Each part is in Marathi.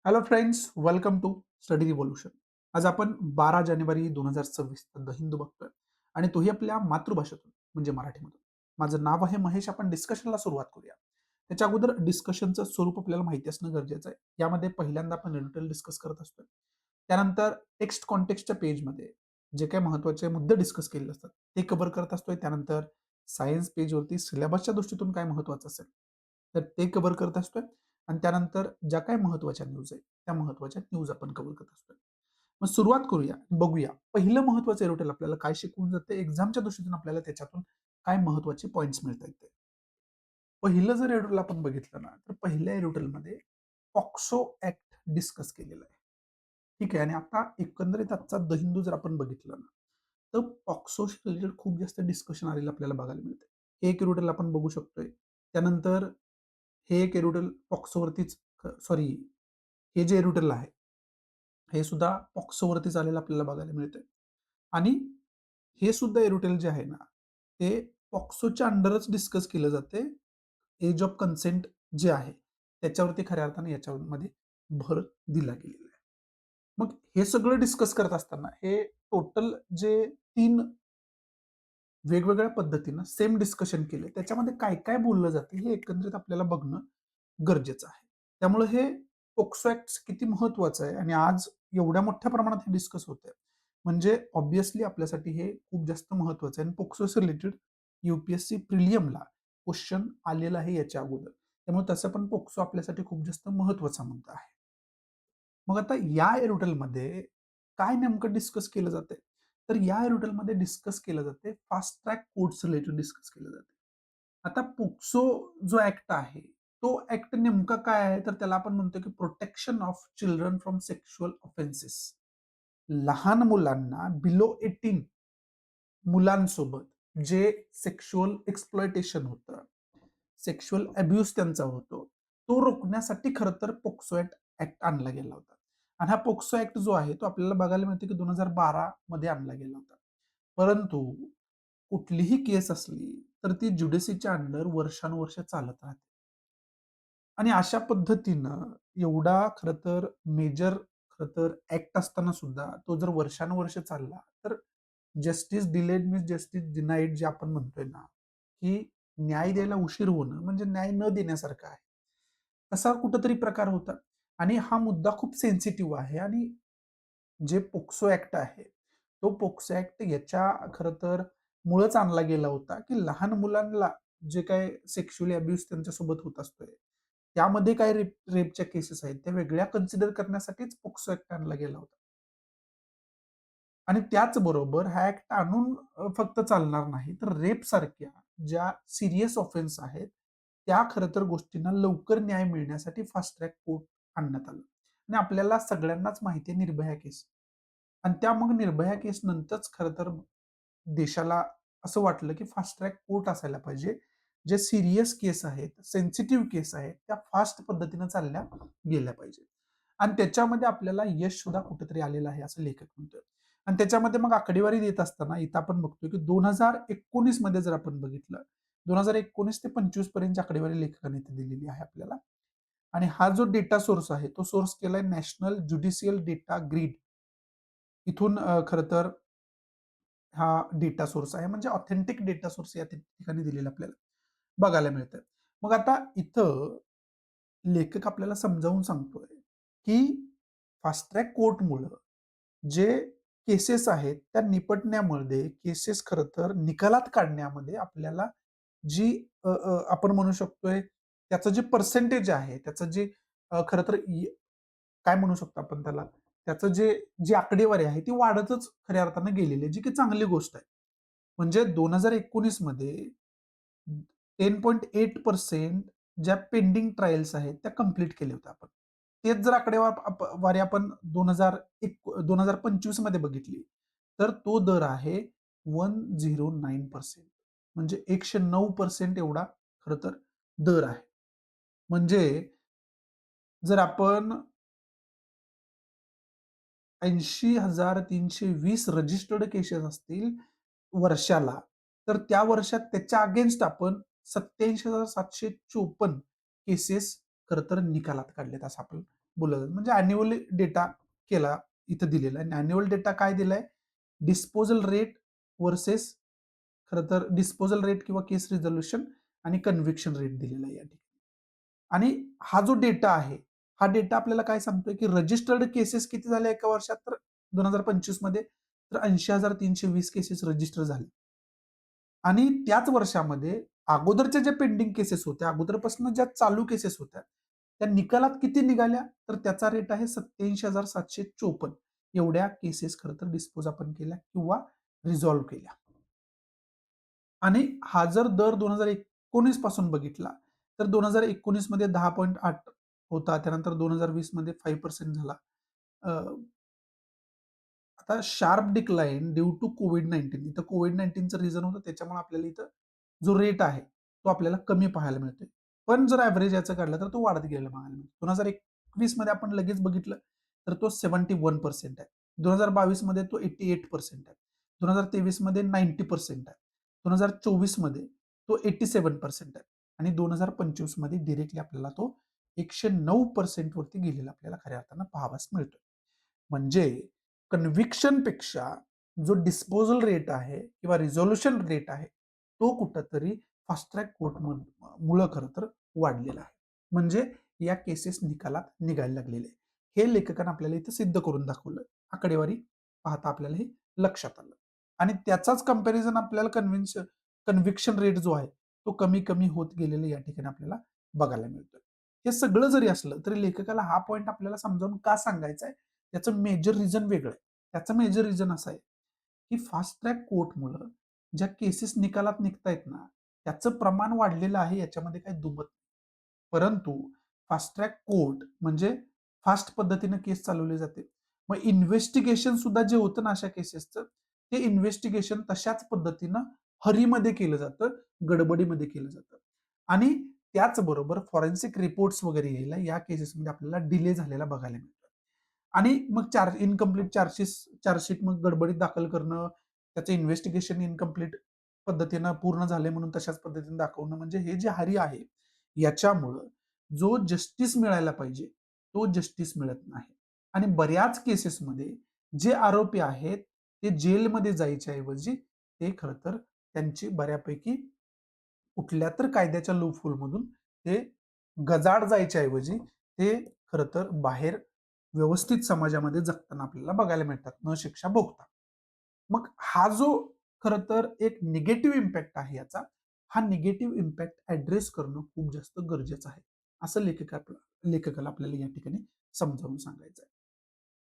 Hello friends, welcome to study revolution. आज आपण 12 जानेवारी 2026 द हिंदू बघतोय आणि तोही आपल्या मातृभाषेतून म्हणजे मराठीमधून. माझं नाव आहे महेश. आपण डिस्कशनला सुरुवात करूया. त्याच्या अगोदर डिस्कशनचं स्वरूप आपल्याला माहिती असणं गरजेचं आहे. यामध्ये पहिल्यांदा आपण रिलेटेड डिस्कस करत असतो. त्यानंतर टेक्स्ट कॉन्टेक्स्टच्या पेजमध्ये जे काही महत्त्वाचे मुद्दे डिस्कस केलेले असतात ते कव्हर करत असतोय. त्यानंतर सायन्स पेजवरती सिलेबसच्या दृष्टीतून काय महत्त्वाचं असेल तर ते कव्हर करत असतोय. आणि त्यानंतर ज्या काही महत्त्वाच्या न्यूज आहेत, त्या महत्त्वाच्या न्यूज आपण कव्हर करत असतो. मग सुरुवात करूया, बघूया. पहिलं महत्त्वाचं एरोटेल आपल्याला काय शिकवून जाते, एक्झामच्या दृष्टीतून आपल्याला त्याच्यातून काय महत्त्वाचे पॉइंट्स मिळतात ते. पहिलं जर एरोटेल आपण बघितलं ना, तर पहिल्या एरोटेलमध्ये पॉक्सो ऍक्ट डिस्कस केलेला आहे. ठीक आहे. आणि आता एकंदरीत आजचा द हिंदू जर आपण बघितलं ना, तर पॉक्सोशी रिलेटेड खूप जास्त डिस्कशन आलेलं आपल्याला बघायला मिळते. हे एक एरोटेल आपण बघू शकतोय. त्यानंतर हे एक एरोटेल पॉक्सोवरतीच सॉरी हे जे एरोटेल आहे, हे सुद्धा पॉक्सोवरतीच आलेलं आपल्याला बघायला मिळतंय. आणि हे सुद्धा एरोटेल जे आहे ना, ते पॉक्सोच्या अंडरच डिस्कस केलं जाते. एज ऑफ कन्सेंट जे आहे, त्याच्यावरती खऱ्या अर्थाने याच्यामध्ये भर दिला गेलेला आहे. मग हे सगळं डिस्कस करत असताना हे टोटल जे 3 वेगवेगळ्या पद्धतीनं सेम डिस्कशन केले. त्याच्यामध्ये काय-काय बोललं जातं हे एकंदरीत आपल्याला बघणं गरजेचं आहे. त्यामुळे हे पोक्सो ॲक्ट किती महत्वाचं आहे आणि आज एवढ्या मोठ्या प्रमाणात हे डिस्कस होतंय. म्हणजे ऑब्व्हियसली आपल्यासाठी हे खूप जास्त महत्वाचं आहे आणि पोक्सोशी रिलेटेड यू-पी-एस-सी प्रिलियमला क्वेश्चन आलेला आहे याच्या अगोदर. त्यामुळे तसं पण पोक्सो आपल्यासाठी खूप जास्त महत्वाचा मुद्दा आहे. मग आता या एरोटेलमध्ये काय नेमकं डिस्कस केलं जातंय? तर या एरोटेलमध्ये डिस्कस केलं जाते fast track courts related discuss केलं जाते. आता पोक्सो जो ॲक्ट आहे, तो ॲक्ट नेमका काय आहे? तर त्याला आपण म्हणतो की protection of children from sexual offences. लहान मुलांना बिलो 18 मुलांसोबत जे सेक्शुअल एक्सप्लॉयटेशन होतं, सेक्शुअल अब्यूज त्यांचा होतो, तो रोखण्यासाठी खरं तर पोक्सो ॲक्ट आणला गेला होता. आणि हा पोक्सो ॲक्ट जो आहे, तो आपल्याला बघायला मिळतो की 2012 मध्ये आणला गेला होता. परंतु कुठलीही केस असली, तर ती ज्युडिशरीच्या अंडर वर्षानुवर्ष चालत राहते. आणि अशा पद्धतीनं एवढा खरं तर मेजर खरं तर ॲक्ट असताना सुद्धा तो जर वर्षानुवर्ष चालला, तर justice delayed means justice denied जे आपण म्हणतोय ना, की न्याय द्यायला उशीर होणं म्हणजे न्याय न देण्यासारखं आहे. असा कुठेतरी प्रकार होता आणि हा मुद्दा खूप सेन्सिटिव्ह आहे आणि जे पोक्सो ॲक्ट आहे, तो पोक्सो ॲक्ट याच्या खरं तर मुळच आणला गेला होता, की लहान मुलांना जे काही सेक्शुअली अब्यूज त्यांच्यासोबत होत असतोय, त्यामध्ये काय रेपच्या केसेस आहेत, त्या वेगळ्या कन्सिडर करण्यासाठीच पोक्सो ॲक्ट आणला गेला होता. आणि त्याचबरोबर हा ॲक्ट आणून फक्त चालणार नाही, तर रेपसारख्या ज्या सीरियस ऑफेन्स आहेत, त्या खरं तर गोष्टींना लवकर न्याय मिळण्यासाठी फास्ट ट्रॅक कोर्ट आणण्यात आलं. आणि आपल्याला सगळ्यांनाच माहिती आहे निर्भया केस. आणि त्या मग निर्भया केस नंतरच खरं तर देशाला असं वाटलं, की फास्ट ट्रॅक कोर्ट असायला पाहिजे. जे सीरियस केस आहेत, सेन्सिटिव्ह केस आहेत, त्या फास्ट पद्धतीनं चालल्या गेल्या पाहिजेत. आणि त्याच्यामध्ये आपल्याला यश सुद्धा कुठेतरी आलेलं आहे, असं लेखक म्हणतोय. आणि त्याच्यामध्ये मग आकडेवारी देत असताना इथं आपण बघतोय, की 2019 मध्ये जर आपण बघितलं, 2019 ते 25 पर्यंतची आकडेवारी लेखकाने इथे दिलेली आहे आपल्याला. आणि हा जो डेटा सोर्स आहे, तो सोर्स केलाय नॅशनल ज्युडिशियल डेटा ग्रिड. इथून खरं तर हा डेटा सोर्स आहे. म्हणजे ऑथेंटिक डेटा सोर्स या ठिकाणी दिलेला आपल्याला बघायला मिळतं. मग आता इथं लेखक आपल्याला समजावून सांगतोय, की फास्ट ट्रॅक कोर्टमुळं जे केसेस आहेत, त्या निपटण्यामध्ये केसेस खरं तर निकालात काढण्यामध्ये आपल्याला जी आपण म्हणू शकतोय त्याचं जे पर्सेंटेज आहे, त्याचं जे खरं तर काय म्हणू शकतो आपण त्याला? त्याचं जी आकडेवारी आहे ती वाढतच खऱ्या अर्थानं गेलेली आहे, जी की चांगली गोष्ट आहे. म्हणजे 2019 मध्ये 10.8% ज्या पेंडिंग ट्रायल्स आहेत त्या कंप्लीट केल्या होत्या आपण. तेच जर वारी आपण 2025 मध्ये बघितली, तर तो दर आहे 109% म्हणजे 109% एवढा खरं तर दर आहे. म्हणजे जर आपण 80,320 रजिस्टर्ड केसेस असतील वर्षाला, तर त्या वर्षात त्याच्या अगेन्स्ट आपण 87,754 केसेस खरं तर निकालात काढलेत असं आपण बोललं जातं. म्हणजे अॅन्युअली डेटा केला इथं दिलेला आहे आणि अॅन्युअल डेटा काय दिलाय? डिस्पोजल रेट व्हर्सेस खरं तर डिस्पोजल रेट किंवा केस रिझोल्यूशन आणि कन्व्हिक्शन रेट दिलेला आहे या ठिकाणी. आणि हा जो डेटा आहे, हा डेटा आपल्याला काय सांगतोय, की रजिस्टर्ड केसेस किती झाल्या एका वर्षात? तर 2025 मध्ये तर 80,320 केसेस रजिस्टर झाले. आणि त्याच वर्षामध्ये अगोदरच्या ज्या पेंडिंग केसेस होत्या, अगोदरपासून ज्या चालू केसेस होत्या, त्या निकालात किती निघाल्या? तर त्याचा रेट आहे 87,754. एवढ्या केसेस खरं तर डिस्पोज आपण केल्या किंवा रिझॉल्व्ह केल्या. आणि हा जर दर 2019 पासून बघितला, तर 2019 मध्ये 10.8 होता. त्यानंतर 2020 मध्ये 5% झाला. अ, आता शार्प डिक्लाइन ड्यू टू कोविड-19 इथं कोविड-19चं रिझन होतं त्याच्यामुळे आपल्याला इथं जो रेट आहे, तो आपल्याला कमी पाहायला मिळतोय. पण जर एव्हरेज याचं काढलं तर तो वाढत गेलेला पाहायला मिळतो. 2021 मध्ये आपण लगेच बघितलं तर तो 71% आहे. 2022 मध्ये तो 88% आहे. 2023 मध्ये 90% आहे. 2024 मध्ये तो 87% आहे. आणि 2025 मध्ये डायरेक्टली आपल्याला तो 109% वरती गेलेला आपल्याला खऱ्या अर्थानं पाहावास मिळतोय. म्हणजे कन्व्हिक्शनपेक्षा जो डिस्पोजल रेट आहे किंवा रिझोल्यूशन रेट आहे, तो कुठंतरी फास्ट ट्रॅक कोर्ट मुळे खरं तर वाढलेला आहे. म्हणजे या केसेस निकालात निघायला लागलेले आहे. हे लेखकानं आपल्याला इथं सिद्ध करून दाखवलं. आकडेवारी पाहता आपल्याला हे लक्षात आलं. आणि त्याचाच कंपॅरिझन आपल्याला कन्व्हिक्शन रेट जो आहे, तो कमी कमी होत गेलेला या ठिकाणी आपल्याला बघायला मिळतोय. हे सगळं जरी असलं तरी लेखकाला हा पॉइंट आपल्याला समजावून का सांगायचा आहे? त्याचं मेजर रिझन वेगळं आहे. त्याचं मेजर रिझन असं आहे, की फास्ट ट्रॅक कोर्टमुळं ज्या केसेस निकालात निघतायत ना, त्याचं प्रमाण वाढलेलं आहे याच्यामध्ये काही दुमत नाही. परंतु फास्ट ट्रॅक कोर्ट म्हणजे फास्ट पद्धतीने केस चालवली जाते. मग इन्व्हेस्टिगेशन सुद्धा जे होतं ना अशा केसेसचं, ते इन्व्हेस्टिगेशन तशाच पद्धतीनं हरीमध्ये केलं जातं, गडबडीमध्ये केलं जातं. आणि त्याचबरोबर फॉरेन्सिक रिपोर्ट्स वगैरे यायला या केसेसमध्ये आपल्याला डिले झालेला बघायला मिळतो. आणि मग इन्कम्प्लीट चार्जशीट मग गडबडीत दाखल करणं, त्याचं इन्व्हेस्टिगेशन इन्कम्प्लीट पद्धतीनं पूर्ण झाले म्हणून तशाच पद्धतीने दाखवणं, म्हणजे हे जे हरी आहे, याच्यामुळं जो जस्टिस मिळायला पाहिजे, तो जस्टिस मिळत नाही. आणि बऱ्याच केसेसमध्ये जे आरोपी आहेत, ते जेलमध्ये जायच्या ऐवजी ते खरं तर त्यांची बऱ्यापैकी कुठल्या तर कायद्याच्या लूपहोलमधून ते गजाआड जायच्या ऐवजी ते खरं तर बाहेर व्यवस्थित समाजामध्ये जगताना आपल्याला बघायला मिळतात, न शिक्षा भोगता. मग हा जो खरं तर एक निगेटिव्ह इम्पॅक्ट आहे याचा, हा निगेटिव्ह इम्पॅक्ट ॲड्रेस करणं खूप जास्त गरजेचं आहे. असं लेखकाला आपल्याला या ठिकाणी समजावून सांगायचं आहे.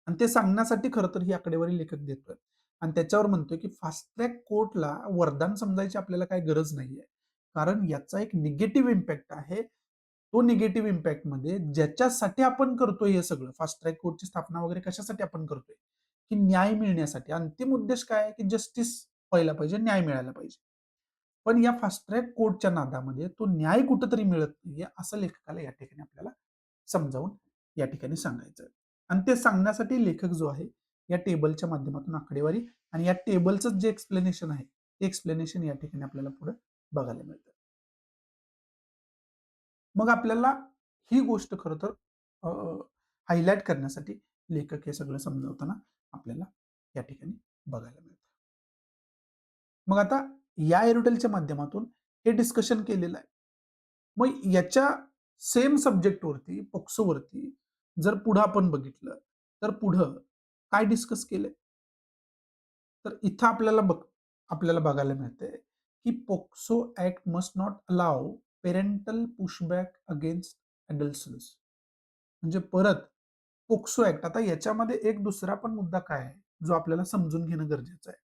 आणि ते सांगण्यासाठी खरं तर ही आकडेवारी लेखक देतोय. आणि त्याच्यावर म्हणतोय, की फास्ट ट्रॅक कोर्टला वरदान समजायची आपल्याला काही गरज नाहीये. कारण याचा एक निगेटिव्ह इम्पॅक्ट आहे. तो निगेटिव्ह इम्पॅक्टमध्ये ज्याच्यासाठी आपण करतोय हे सगळं, फास्ट ट्रॅक कोर्टची स्थापना वगैरे कशासाठी आपण करतोय? की न्याय मिळण्यासाठी. अंतिम उद्देश काय आहे? की जस्टिस व्हायला पाहिजे, न्याय मिळायला पाहिजे. पण या फास्ट ट्रॅक कोर्टच्या नादामध्ये तो न्याय कुठेतरी मिळत नाहीये, असं लेखकाला या ठिकाणी आपल्याला समजावून या ठिकाणी सांगायचं आहे. आणि ते सांगण्यासाठी लेखक जो आहे, या टेबलच्या माध्यमातून आकडेवारी आणि या टेबलचं जे एक्सप्लेनेशन आहे, ते एक्सप्लेनेशन या ठिकाणी आपल्याला पुढे बघायला मिळतं. मग आपल्याला ही गोष्ट खरं तर हायलाइट करण्यासाठी लेखक हे सगळं समजावताना आपल्याला या ठिकाणी बघायला मिळतं. मग आता या एरोटेलच्या माध्यमातून हे डिस्कशन केलेलं आहे. मग याच्या सेम सब्जेक्टवरती, पोक्सोवरती जर पुढं आपण बघितलं, तर पुढं काय डिस्कस केलंय? तर इथं आपल्याला बघायला मिळतंय, की POCSO act must not allow parental pushback against adults. म्हणजे परत पोक्सो ॲक्ट आता याच्यामध्ये एक दुसरा पण मुद्दा काय आहे, जो आपल्याला समजून घेणं गरजेचं आहे,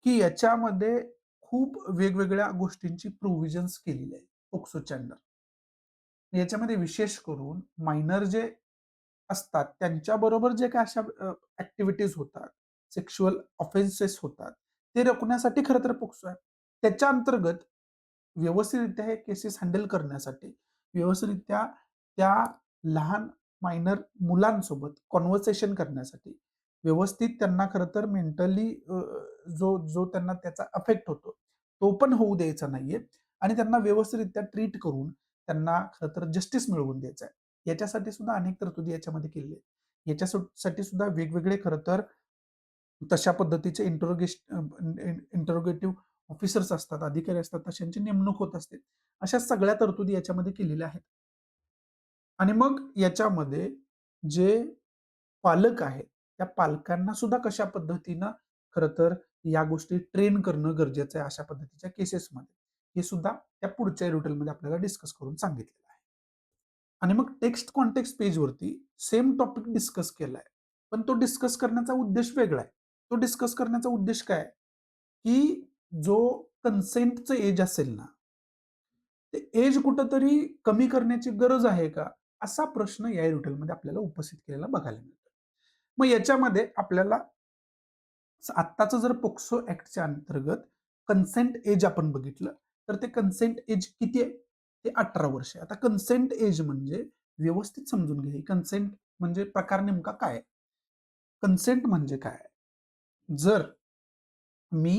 की याच्यामध्ये खूप वेगवेगळ्या गोष्टींची प्रोव्हिजन्स केलेली आहे पोक्सोच्या अंडर. याच्यामध्ये विशेष करून मायनर जे असतात त्यांच्याबरोबर जे काही अशा ॲक्टिव्हिटीज होतात, सेक्शुअल ऑफेन्सेस होतात, ते रोखण्यासाठी खरं तर पोक्सो आहे. त्याच्या अंतर्गत व्यवस्थितरित्या हे केसेस हँडल करण्यासाठी, व्यवस्थितरित्या त्या लहान मायनर मुलांसोबत कन्व्हर्सेशन करण्यासाठी, व्यवस्थित त्यांना खरं तर मेंटली जो जो त्यांना त्याचा अफेक्ट होतो, तो पण होऊ द्यायचा नाहीये आणि त्यांना व्यवस्थितरित्या ट्रीट करून त्यांना खरं तर जस्टिस मिळवून द्यायचं आहे. याच्यासाठी सुद्धा अनेक तरतुदी याच्यामध्ये केलेल्या आहेत. याच्यासाठी सुद्धा वेगवेगळे खरं तर तशा पद्धतीचे इंटरोगेटिव्ह ऑफिसर्स असतात, अधिकारी असतात, तशांची नेमणूक होत असते. अशा सगळ्या तरतुदी याच्यामध्ये केलेल्या आहेत. आणि मग याच्यामध्ये जे पालक आहेत, त्या पालकांना सुद्धा कशा पद्धतीनं खरं तर या गोष्टी ट्रेन करणं गरजेचं आहे अशा पद्धतीच्या केसेसमध्ये. हे सुद्धा त्या पुढच्या ट्युटोरियलमध्ये आपल्याला डिस्कस करून सांगितलेलं आहे. आणि मग टेक्स्ट कॉन्टेक्स्ट पेजवरती सेम टॉपिक डिस्कस केलाय. पण तो डिस्कस करण्याचा उद्देश वेगळा आहे. तो डिस्कस करण्याचा उद्देश काय आहे? की जो कन्सेंटचं एज असेल ना, ते एज कुठेतरी कमी करण्याची गरज आहे का? असा प्रश्न या ट्युटोरियलमध्ये आपल्याला उपस्थित केलेला बघायला मिळतो. मग याच्यामध्ये आपल्याला आत्ताचं जर पोक्सो ऍक्टच्या अंतर्गत कन्सेंट एज आपण बघितलं, तर ते कन्सेंट एज किती आहे? ते 18 वर्ष आहे. आता कन्सेंट एज म्हणजे व्यवस्थित समजून घ्या. कन्सेंट म्हणजे प्रकार नेमका काय आहे? कन्सेंट म्हणजे काय? जर मी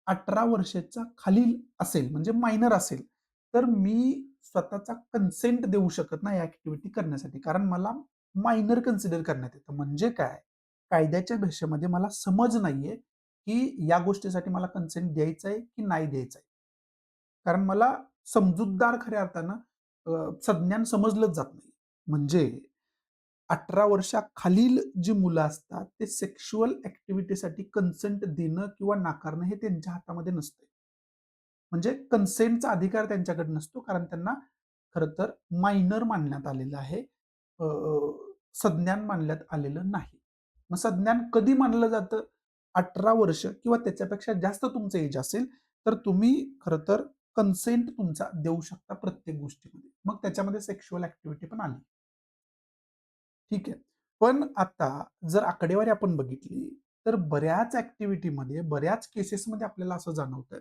18 वर्षाच्या खालील असेल, म्हणजे मायनर असेल, तर मी स्वतःचा कन्सेंट देऊ शकत नाही या ॲक्टिव्हिटी करण्यासाठी. कारण मला मायनर कन्सिडर करण्यात येतं. म्हणजे काय? कायद्याच्या भाषेमध्ये मला समज नाहीये, की या गोष्टीसाठी मला कन्सेंट द्यायचा आहे की नाही द्यायचा आहे. कारण मला समजूतदार खऱ्या अर्थानं संज्ञान समजलंच जात नाही. म्हणजे 18 वर्षाखालील जी मुलं असतात, ते सेक्शुअल ॲक्टिव्हिटीसाठी कन्सेंट देणं किंवा नाकारणं हे त्यांच्या हातामध्ये नसतं. म्हणजे कन्सेंटचा अधिकार त्यांच्याकडे नसतो, कारण त्यांना खरं तर मायनर मानण्यात आलेलं आहे. संज्ञान मानण्यात आलेलं नाही. मग संज्ञान कधी मानलं जातं? 18 वर्ष किंवा त्याच्यापेक्षा जास्त तुमचं एज असेल, तर तुम्ही खरं तर कन्सेंट तुमचा देऊ शकता प्रत्येक गोष्टीमध्ये. मग त्याच्यामध्ये सेक्शुअल ॲक्टिव्हिटी पण आली. ठीक आहे. पण आता जर आकडेवारी आपण बघितली, तर बऱ्याच ॲक्टिव्हिटीमध्ये, बऱ्याच केसेसमध्ये आपल्याला असं जाणवतंय,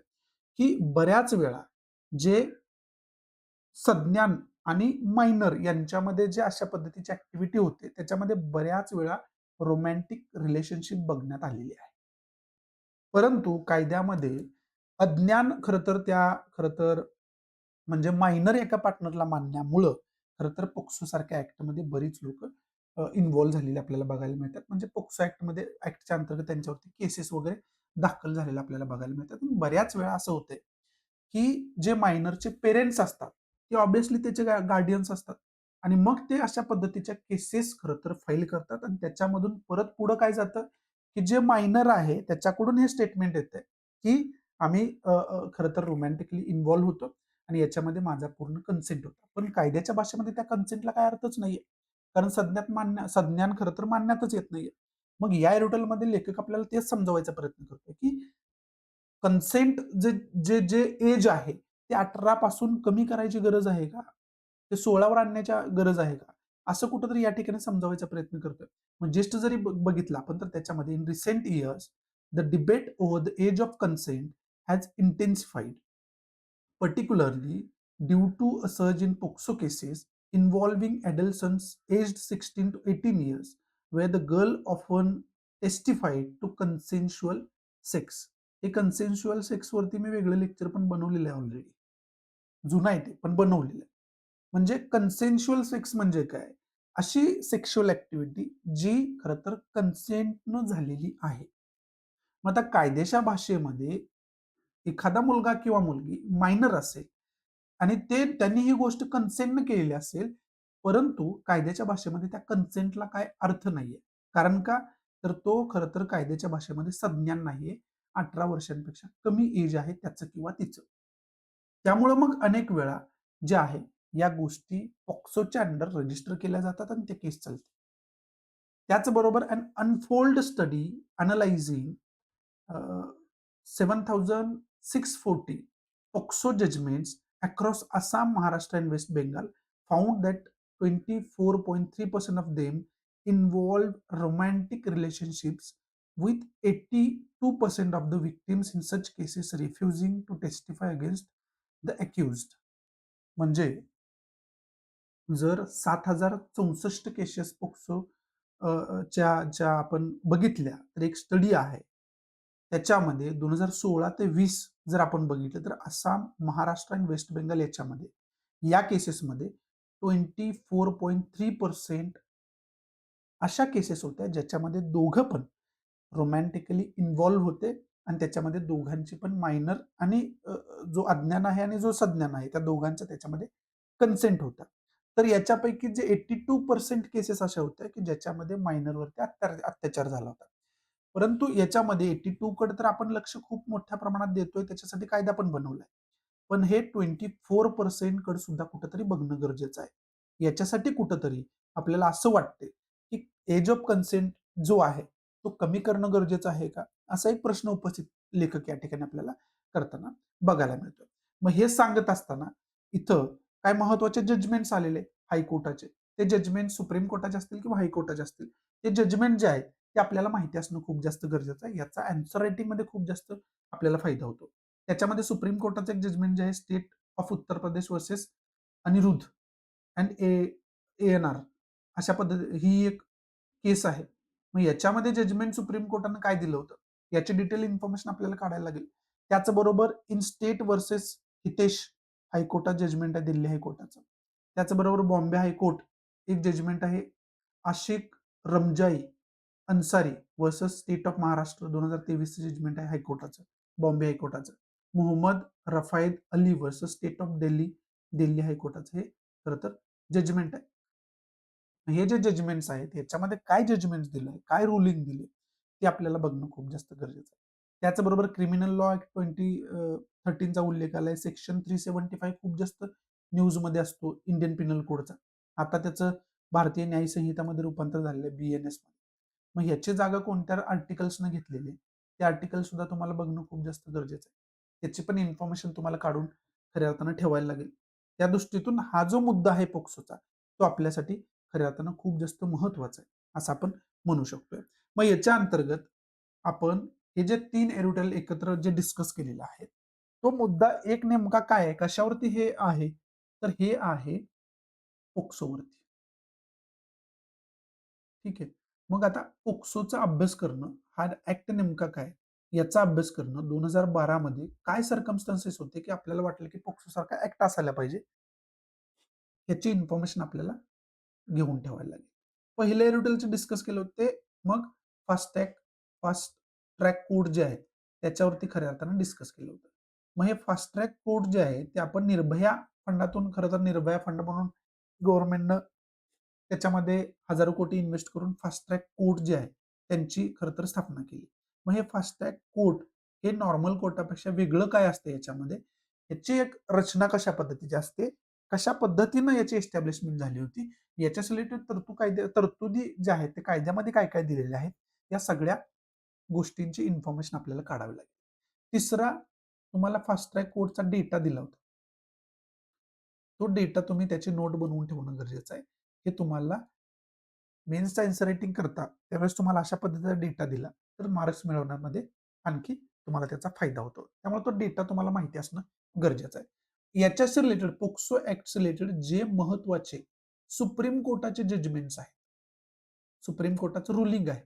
की बऱ्याच वेळा जे संज्ञान आणि मायनर यांच्यामध्ये जे अशा पद्धतीची ॲक्टिव्हिटी होते, त्याच्यामध्ये बऱ्याच वेळा रोमॅन्टिक रिलेशनशिप बघण्यात आलेली आहे. परंतु कायद्यामध्ये अज्ञान खरं तर म्हणजे मायनर एका पार्टनरला मानण्यामुळं खरं तर पोक्सो सारख्या ऍक्टमध्ये बरीच लोक इन्व्हॉल्व्ह झालेली आपल्याला बघायला मिळतात. म्हणजे पोक्सो ऍक्टमध्ये ऍक्टच्या अंतर्गत त्यांच्यावरती केसेस वगैरे दाखल झालेले आपल्याला बघायला मिळतात. बऱ्याच वेळा असं होतंय की जे मायनरचे पेरेंट्स असतात ते ऑब्व्हियसली त्याचे गार्डियन्स असतात आणि मग ते अशा पद्धतीच्या केसेस खरं तर फाईल करतात आणि त्याच्यामधून परत पुढं काय जातं की जे मायनर आहे त्याच्याकडून हे स्टेटमेंट येतंय की आम्ही खरं तर रोमॅन्टिकली इन्व्हॉल्व्ह होतो आणि याच्यामध्ये माझा पूर्ण कन्सेंट होता. पण कायद्याच्या भाषेमध्ये त्या कन्सेंटला काय अर्थच नाहीये. कारण संज्ञान खरं तर मानण्यातच येत नाहीये. मग या एरोटलमध्ये लेखक आपल्याला तेच समजवायचा प्रयत्न करतोय की कन्सेंट जे जे जे एज आहे ते 18 पासून कमी करायची गरज आहे का? ते 16 वर आणण्याची गरज आहे का? असं कुठेतरी या ठिकाणी समजावायचा प्रयत्न करतोय. मग ज्येष्ठ जरी बघितलं आपण तर त्याच्यामध्ये in recent years the debate over the age of consent has intensified, particularly due to a surge in POCSO cases involving adolescents aged 16 to 18 years, where the girl often testified to consensual sex. हे कन्सेन्शुअल सेक्स वरती मी वेगळं लेक्चर पण बनवलेलं आहे ऑलरेडी. जुनं आहे ते, पण बनवलेलं आहे. म्हणजे कन्सेन्शुअल सेक्स म्हणजे काय? अशी सेक्शुअल ॲक्टिव्हिटी जी खरं तर कन्सेंटनं झालेली आहे. मग आता कायदेच्या भाषेमध्ये एखादा मुलगा किंवा मुलगी मायनर असेल आणि त्यांनी ही गोष्ट कन्सेंटनं केलेली असेल, परंतु कायद्याच्या भाषेमध्ये त्या कन्सेंटला काय अर्थ नाहीये. कारण का? तर तो खरं तर कायद्याच्या भाषेमध्ये संज्ञान नाहीये. 18 वर्षांपेक्षा कमी एज आहे त्याचं किंवा तिचं. त्यामुळं मग अनेक वेळा जे आहे या गोष्टी पॉक्सोच्या अंडर रजिस्टर केल्या जातात आणि ते केस चालते. त्याचबरोबर अन unfold study अनलायझिंग 7,640 POCSO judgments across Assam, Maharashtra, and West Bengal found that 24.3% of them involved romantic relationships, with 82% of the victims in such cases refusing to testify against the accused. म्हणजे जर 7,064 केसेस पोक्सो ज्या आपण बघितल्या, तर एक स्टडी आहे. त्याच्यामध्ये 2016 ते 20 जर आपण बघितलं, तर आसाम, महाराष्ट्र आणि वेस्ट बेंगाल याच्यामध्ये या केसेसमध्ये 24.3% अशा केसेस होत्या ज्याच्यामध्ये दोघं पण रोमॅन्टिकली इन्व्हॉल्व होते आणि त्याच्यामध्ये दोघांची पण मायनर आणि जो अज्ञान आहे आणि जो सज्ञान आहे त्या दोघांचा त्याच्यामध्ये कन्सेंट होता. तर याच्यापैकी जे 82% केसेस अशा होत्या की ज्याच्यामध्ये मायनरवरती अत्याचार झाला होता. परंतु याच्यामध्ये 82 कडे तर आपण लक्ष खूप मोठ्या प्रमाणात देतोय, त्याच्यासाठी कायदा पण बनवलाय. पण हे 24% कडे सुद्धा कुठेतरी बघणं गरजेचं आहे. याच्यासाठी कुठेतरी आपल्याला असं वाटते की एज ऑफ कन्सेंट जो आहे तो कमी करणं गरजेचं आहे का? असा एक प्रश्न उपस्थित लेखक या ठिकाणी आपल्याला करताना बघायला मिळतोय. मग हे सांगत असताना इथं काय महत्वाचे जजमेंट्स आलेले हायकोर्टाचे. ते जजमेंट सुप्रीम कोर्टाचे असतील किंवा हायकोर्टाचे असतील. ते जजमेंट जे आहे ते आपल्याला माहिती असणं खूप जास्त गरजेचं आहे. याचा आन्सर रायटिंगमध्ये खूप जास्त आपल्याला फायदा होतो. त्याच्यामध्ये सुप्रीम कोर्टाचं एक जजमेंट जे आहे state of Uttar Pradesh versus Aniruddha and ANR अशा पद्धती ही एक केस आहे. मग याच्यामध्ये जजमेंट सुप्रीम कोर्टानं काय दिलं होतं? याची डिटेल इन्फॉर्मेशन आपल्याला काढायला लागेल. त्याचबरोबर इन स्टेट वर्सेस हितेश हायकोर्टात जजमेंट आहे दिल्ली हायकोर्टाचं. त्याचबरोबर बॉम्बे हायकोर्ट एक जजमेंट आहे Ashiq Ramzai Ansari versus state of Maharashtra 2023 judgment आहे हायकोर्टाचं, बॉम्बे हायकोर्टाचं. Mohammad Rafaid Ali versus state of Delhi, Delhi हायकोर्टाचं हे खरं तर जजमेंट आहे. हे जे जजमेंट्स आहेत याच्यामध्ये काय जजमेंट दिलंय, काय रुलिंग दिली ते आपल्याला बघणं खूप जास्त गरजेचं आहे. त्याचबरोबर क्रिमिनल लॉ ऍक्ट 2013चा उल्लेख आलाय. सेक्शन 375 खूप जास्त न्यूजमध्ये असतो इंडियन पिनल कोडचा. आता त्याचं भारतीय न्याय संहितामध्ये रूपांतर झालेलं आहे BNS मध्ये. मग ह्याची जागा कोणत्या आर्टिकल्सनं घेतलेली आहे? ते आर्टिकल सुद्धा तुम्हाला बघणं खूप जास्त गरजेचं आहे. त्याची पण इन्फॉर्मेशन तुम्हाला काढून खऱ्या अर्थानं ठेवायला लागेल. त्या दृष्टीतून हा जो मुद्दा आहे पोक्सोचा तो आपल्यासाठी खऱ्या अर्थानं खूप जास्त महत्वाचं आहे असं आपण म्हणू शकतोय. मग याच्या अंतर्गत आपण हे जे 3 एरुटेल एकत्र जे डिस्कस केलेलं आहे तो मुद्दा एक नेमका काय आहे, कशावरती हे आहे, तर हे आहे पोक्सोवरती. ठीक आहे. मग आता पोक्सोचा अभ्यास करणं हा ऍक्ट नेमका काय याचा अभ्यास करणं 2012 मध्ये काय सर्कमस्टन्सेस होते की आपल्याला वाटलं की पोक्सो सारखा ऍक्ट असायला पाहिजे याची इन्फॉर्मेशन आपल्याला घेऊन ठेवायला लागेल. पहिले एरिटलचे डिस्कस केले होते. मग फास्ट ट्रॅक कोड जे आहे त्याच्यावरती खऱ्या अर्थानं डिस्कस केलं होतं. मग हे फास्ट ट्रॅक कोड जे आहे ते आपण निर्भया फंडातून खरं तर निर्भया फंड म्हणून गव्हर्नमेंटनं त्याच्यामध्ये हजारो कोटी इन्व्हेस्ट करून फास्ट ट्रॅक कोर्ट जे आहे त्यांची खरं तर स्थापना केली. मग हे फास्ट ट्रॅक कोर्ट हे नॉर्मल कोर्टापेक्षा वेगळं काय असतं याच्यामध्ये? याची एक रचना कशा पद्धतीची असते? कशा पद्धतीनं याची एस्टॅब्लिशमेंट झाली होती? याच्या रिलेटेड तरतुदी ज्या आहेत ते कायद्यामध्ये काय काय दिलेल्या आहेत या सगळ्या गोष्टींची इन्फॉर्मेशन आपल्याला काढावी लागेल. तिसरा तुम्हाला फास्ट ट्रॅक कोर्टचा डेटा दिला होता. तो डेटा तुम्ही त्याची नोट बनवून ठेवणं गरजेचं आहे. हे तुम्हाला मेन्सचा आन्सर रायटिंग करता त्यावेळेस तुम्हाला अशा पद्धतीचा डेटा दिला तर मार्क्स मिळवण्यामध्ये आणखी तुम्हाला त्याचा फायदा होतो. त्यामुळे तो डेटा तुम्हाला माहिती असणं गरजेचं आहे. याच्याशी रिलेटेड पोक्सो ऍक्ट रिलेटेड जे महत्वाचे सुप्रीम कोर्टाचे जजमेंट्स आहेत, सुप्रीम कोर्टाचं रुलिंग आहे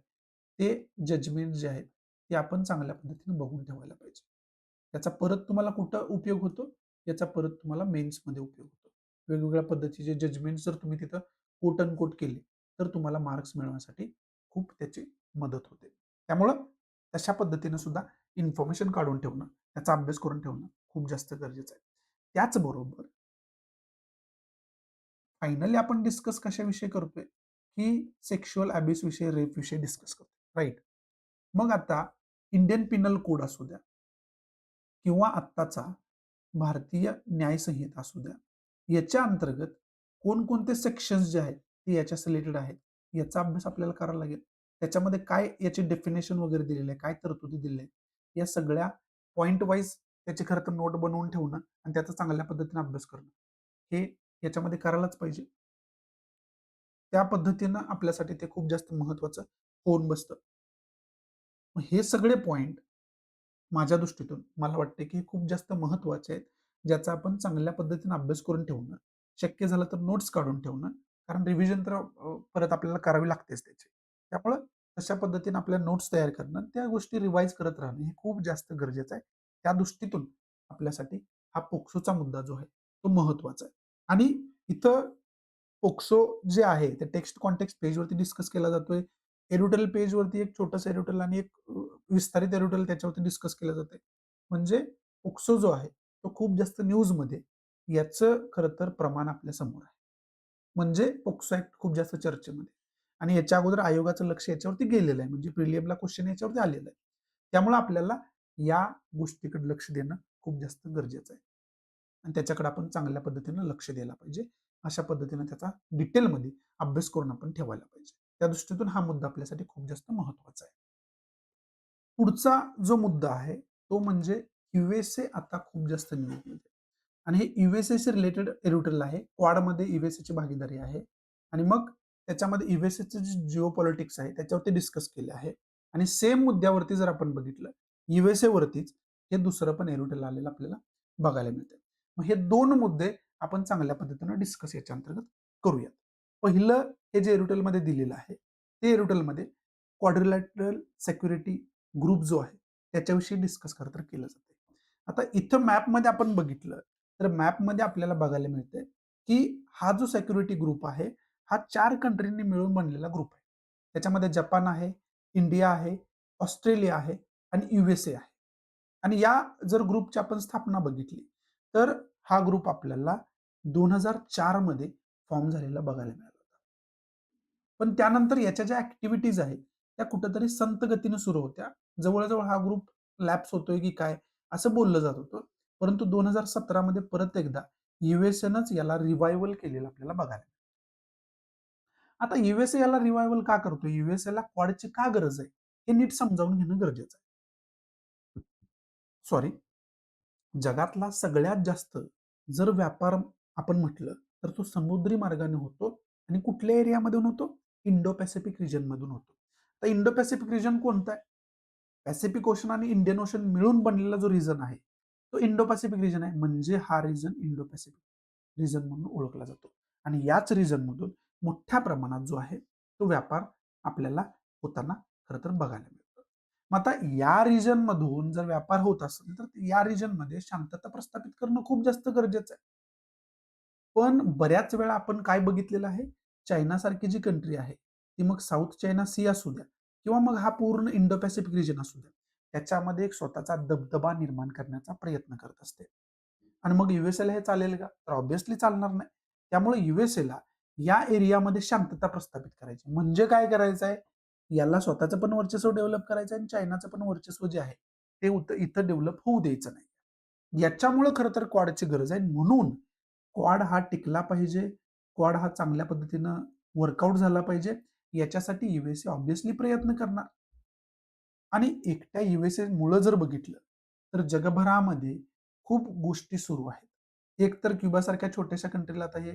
ते जजमेंट जे आहेत ते आपण चांगल्या पद्धतीने बघून ठेवायला पाहिजे. याचा परत तुम्हाला कुठं उपयोग होतो? याचा परत तुम्हाला मेन्समध्ये उपयोग होतो. वेगवेगळ्या पद्धतीचे जजमेंट जर तुम्ही तिथं कोट अन कोट केले तर तुम्हाला मार्क्स मिळवण्यासाठी खूप त्याची मदत होते. त्यामुळं तशा पद्धतीने सुद्धा इन्फॉर्मेशन काढून ठेवणं, त्याचा अभ्यास करून ठेवणं खूप जास्त गरजेचं आहे. त्याचबरोबर फायनली आपण डिस्कस कशाविषयी करतोय, की सेक्शुअल अब्यूज विषयी, रेप विषयी डिस्कस करतोय. राइट. मग आता इंडियन पिनल कोड असू द्या किंवा आत्ताचा भारतीय न्याय संहिता असू द्या, याच्या अंतर्गत कोणकोणते सेक्शन्स जे आहेत ते याच्या रिलेटेड आहेत याचा अभ्यास आपल्याला करायला लागेल. त्याच्यामध्ये काय याची डेफिनेशन वगैरे दिलेली आहे, काय तरतुदी दिलेल्या आहेत, या सगळ्या पॉइंट वाईज त्याची खरं तर नोट बनवून ठेवणं आणि त्याचा चांगल्या पद्धतीने अभ्यास करणं हे याच्यामध्ये करायलाच पाहिजे. त्या पद्धतीनं आपल्यासाठी ते खूप जास्त महत्वाचं होऊन बसतं. मग हे सगळे पॉइंट माझ्या दृष्टीतून मला वाटते की खूप जास्त महत्वाचे आहेत, ज्याचा आपण चांगल्या पद्धतीने अभ्यास करून ठेवणं, शक्य झालं तर नोट्स काढून ठेवणं, कारण रिव्हिजन तर परत आपल्याला करावी लागतेच त्याची. त्यामुळं तशा पद्धतीने आपल्या नोट्स तयार करणं, त्या गोष्टी रिवाईज करत राहणं हे खूप जास्त गरजेचं आहे. त्या दृष्टीतून आपल्यासाठी हा पोक्सोचा मुद्दा जो आहे तो महत्वाचा आहे. आणि इथं पोक्सो जे आहे ते टेक्स्ट कॉन्टेक्स्ट पेजवरती डिस्कस केला जातोय. एरुटल पेजवरती एक छोटंसं एरुटल आणि एक विस्तारित एरुटल त्याच्यावरती डिस्कस केलं जातंय. म्हणजे पोक्सो जो आहे तो खूप जास्त न्यूजमध्ये याचं खरं तर प्रमाण आपल्या समोर आहे. म्हणजे पोक्सो ॲक्ट खूप जास्त चर्चेमध्ये आणि याच्या अगोदर आयोगाचं लक्ष याच्यावरती गेलेलं आहे. म्हणजे प्रिलियमला क्वेश्चन याच्यावरती आलेलं आहे. त्यामुळे आपल्याला या गोष्टीकडे लक्ष देणं खूप जास्त गरजेचं आहे. आणि त्याच्याकडे आपण चांगल्या पद्धतीनं लक्ष द्यायला पाहिजे. अशा पद्धतीनं त्याचा डिटेलमध्ये अभ्यास करून आपण ठेवायला पाहिजे. त्या दृष्टीतून हा मुद्दा आपल्यासाठी खूप जास्त महत्त्वाचा आहे. पुढचा जो मुद्दा आहे तो म्हणजे यूएसए आता खूप जास्त न्यूजमध्ये आणि हे यूएसएशी रिलेटेड एरुटल आहे. क्वाडमध्ये यूएसएची भागीदारी आहे आणि मग त्याच्यामध्ये यूएसएचं जे जिओ पॉलिटिक्स आहे त्याच्यावरती डिस्कस केले आहे आणि सेम मुद्द्यावरती जर आपण बघितलं यूएसए वरतीच हे दुसरं पण एरुटल आलेलं आपल्याला बघायला मिळतं. मग हे दोन मुद्दे आपण चांगल्या पद्धतीनं डिस्कस याच्या अंतर्गत करूयात. पहिलं हे जे एरुटलमध्ये दिलेलं आहे ते एरुटलमध्ये क्वाड्रिलॅटरल सेक्युरिटी ग्रुप जो आहे त्याच्याविषयी डिस्कस खरं तर केलं जातं. आता इथं मॅपमध्ये आपण बघितलं तर मॅपमध्ये आपल्याला बघायला मिळतंय की हा जो सेक्युरिटी ग्रुप आहे हा 4 कंट्रींनी मिळून बनलेला ग्रुप आहे. त्याच्यामध्ये जपान आहे, इंडिया आहे, ऑस्ट्रेलिया आहे आणि यूएसए आहे. आणि या जर ग्रुपची आपण स्थापना बघितली तर हा ग्रुप आपल्याला 2004 मध्ये फॉर्म झालेला बघायला मिळाला. पण त्यानंतर याच्या ज्या ऍक्टिव्हिटीज आहेत त्या कुठेतरी संथ गतीने सुरू होत्या. जवळजवळ हा ग्रुप लॅप्स होतोय की काय असं बोललं जात होतं. परंतु 2017 मध्ये परत एकदा युएसएनच याला रिवायवल केलेलं आपल्याला बघायला. आता युएसए याला रिवायवल का करतोय? युएसएला क्वाडची का गरज आहे? हे नीट समजावून घेणं गरजेचं आहे. सॉरी, जगातला सगळ्यात जास्त जर व्यापार आपण म्हटलं तर तो समुद्री मार्गाने होतो आणि कुठल्या एरियामधून होतो? इंडो पॅसिफिक रिजन मधून होतो. तर इंडो पॅसिफिक रिजन कोणता आहे? पॅसिफिक ओशन आणि इंडियन ओशन मिळून बनलेला जो रिजन आहे तो इंडो पॅसिफिक रिजन आहे. म्हणजे हा रिजन इंडो पॅसिफिक रिजन म्हणून ओळखला जातो आणि याच रिजन मधून मोठ्या प्रमाणात जो आहे तो व्यापार आपल्याला होताना खरं तर बघायला मिळतो. मग आता या रिजन मधून जर व्यापार होत असेल तर या रिजन मध्ये शांतता प्रस्थापित करणं खूप जास्त गरजेचं आहे. पण बऱ्याच वेळा आपण काय बघितलेलं आहे, चायनासारखी जी कंट्री आहे, ती मग साऊथ चायना सी असू द्या किंवा मग हा पूर्ण इंडो पॅसिफिक रिजन असू द्या, त्याच्यामध्ये एक स्वतःचा दबदबा निर्माण करण्याचा प्रयत्न करत असते. आणि मग युएसएला हे चालेल का? तर ऑब्व्हियसली चालणार नाही. त्यामुळे युएसएला या एरियामध्ये शांतता प्रस्थापित करायची. म्हणजे काय करायचं आहे? याला स्वतःचं पण वर्चस्व डेव्हलप करायचं आहे आणि चायनाचं पण वर्चस्व जे आहे, ते इथं डेव्हलप होऊ द्यायचं नाही. याच्यामुळं खरं तर क्वाडची गरज आहे. म्हणून क्वाड हा टिकला पाहिजे. क्वाड हा चांगल्या पद्धतीनं वर्कआउट झाला पाहिजे. याच्यासाठी युएसए ऑब्व्हियसली प्रयत्न करणार. आणि एकट्या युएसए मुळे जर बघितलं तर जगभरामध्ये खूप गोष्टी सुरू आहेत. एक तर क्युबासारख्या छोट्याशा कंट्रीला आता हे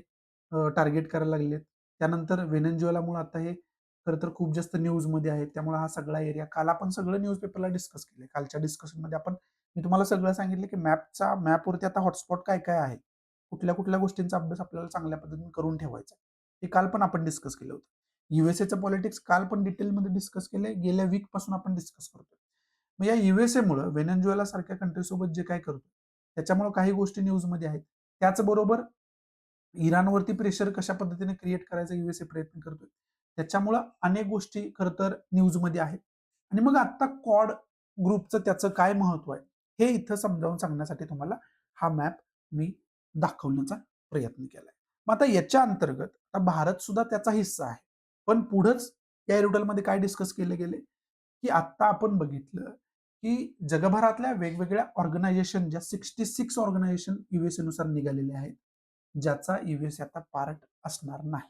टार्गेट करायला लागलेत. त्यानंतर व्हेनेझुएलामुळे आता हे खरं तर खूप जास्त न्यूजमध्ये आहेत. त्यामुळे हा सगळा एरिया काल आपण सगळं न्यूजपेपरला डिस्कस केले. कालच्या डिस्कशनमध्ये मी तुम्हाला सगळं सांगितलं की मॅपवरती आता हॉटस्पॉट काय काय आहे. कुठल्या कुठल्या गोष्टींचा अभ्यास आपल्याला चांगल्या पद्धतीने करून ठेवायचा. हे काल पण आपण डिस्कस केलं होतं. युएसएचं पॉलिटिक्स काल पण डिटेलमध्ये डिस्कस केले. गेल्या वीक पासून आपण डिस्कस करतोय. मग या युएसएमुळे व्हेनेझुएला सारख्या कंट्रीसोबत जे काय करतो त्याच्यामुळे काही गोष्टी न्यूजमध्ये आहेत. त्याचबरोबर इराणवरती प्रेशर कशा पद्धतीने क्रिएट करायचा युएसए प्रयत्न करतोय. त्याच्यामुळं अनेक गोष्टी खरं तर न्यूजमध्ये आहेत. आणि मग आता क्वाड ग्रुपचं त्याचं काय महत्व आहे हे इथं समजावून सांगण्यासाठी तुम्हाला हा मॅप मी दाखवण्याचा प्रयत्न केलाय. मग आता याच्या अंतर्गत आता भारत सुद्धा त्याचा हिस्सा आहे. पण पुढंच या एरुडलमध्ये काय डिस्कस केले गेले, की आता आपण बघितलं, की जगभरातल्या वेगवेगळ्या ऑर्गनायझेशन ज्या 66 ऑर्गनायझेशन युएसए नुसार निघालेले आहेत, ज्याचा युएसए आता पार्ट असणार नाही.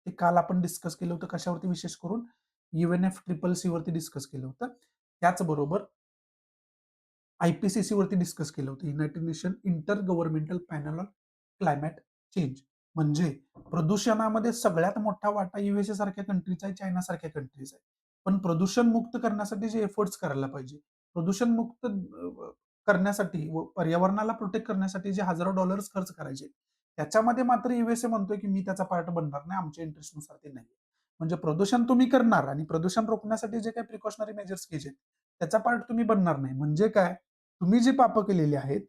ते काल आपण डिस्कस केलं होतं कशावरती विशेष करून UNFCCC वरती डिस्कस केलं होतं. त्याचबरोबर IPCC वरती डिस्कस केलं होतं. United nation inter governmental panel on climate change. म्हणजे प्रदूषणामध्ये सगळ्यात मोठा वाटा युएसए सारख्या कंट्रीचा आहे, चायना सारख्या कंट्रीचा आहे. पण प्रदूषण मुक्त करण्यासाठी जे एफर्ट्स करायला पाहिजे, प्रदूषण मुक्त करण्यासाठी व पर्यावरणाला प्रोटेक्ट करण्यासाठी जे हजारो डॉलर्स खर्च करायचे, त्याच्यामध्ये मात्र युएसए म्हणतोय की मी त्याचा पार्ट बनणार नाही, आमच्या इंटरेस्टनुसार ते नाही. म्हणजे प्रदूषण तुम्ही करणार आणि प्रदूषण रोखण्यासाठी जे काही प्रिकॉशनरी मेजर्स घ्यायचे त्याचा पार्ट तुम्ही बनणार नाही. म्हणजे काय? तुम्ही जी पापं केलेली आहेत